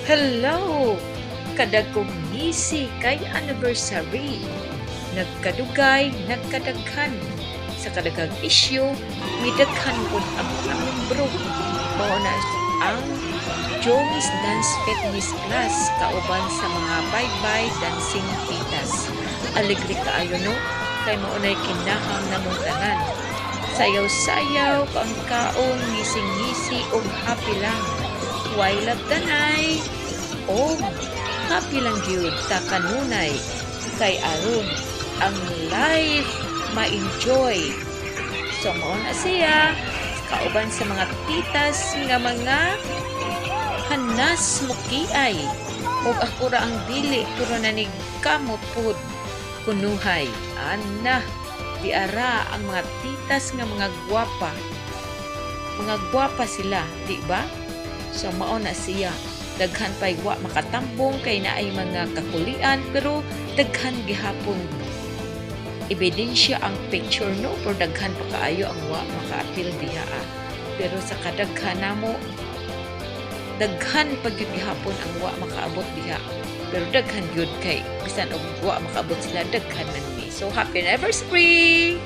Hello! Kadagkong ngisi kay anniversary. Nagkadugay, nagkadaghan. Sa kadagang isyu, midaghan po ang membro. Mao na ang Joey's Dance Fitness Class kauban sa mga bye-bye dancing titas. Aligri kaayo no? Kay maunay kinahang namong tanan. Sayaw-sayaw, kaong ngising-ngisi o happy lang. Why love danay? O happy lang gyud ta kanunay kay aron ang life ma-enjoy. So mao na siya kauban sa mga titas nga mga hanas mukiay ug ako ra ang dili pero nanig kamot pud kunuhay. Ana di ara ang mga titas nga mga gwapa. Mga gwapa sila, di ba? So mao na siya. Daghan pay wa makatambong kay naay mga kakulian pero daghan gihapon ebidensya ang picture no pero daghan pa kaayo ang wa makaapil diha. Pero sa kadaghan namo daghan pa gyud gihapon ang wa makaabot diha. Pero daghan gyud kay bisan og wa makaabot sila daghan man ni. So happy anniversary!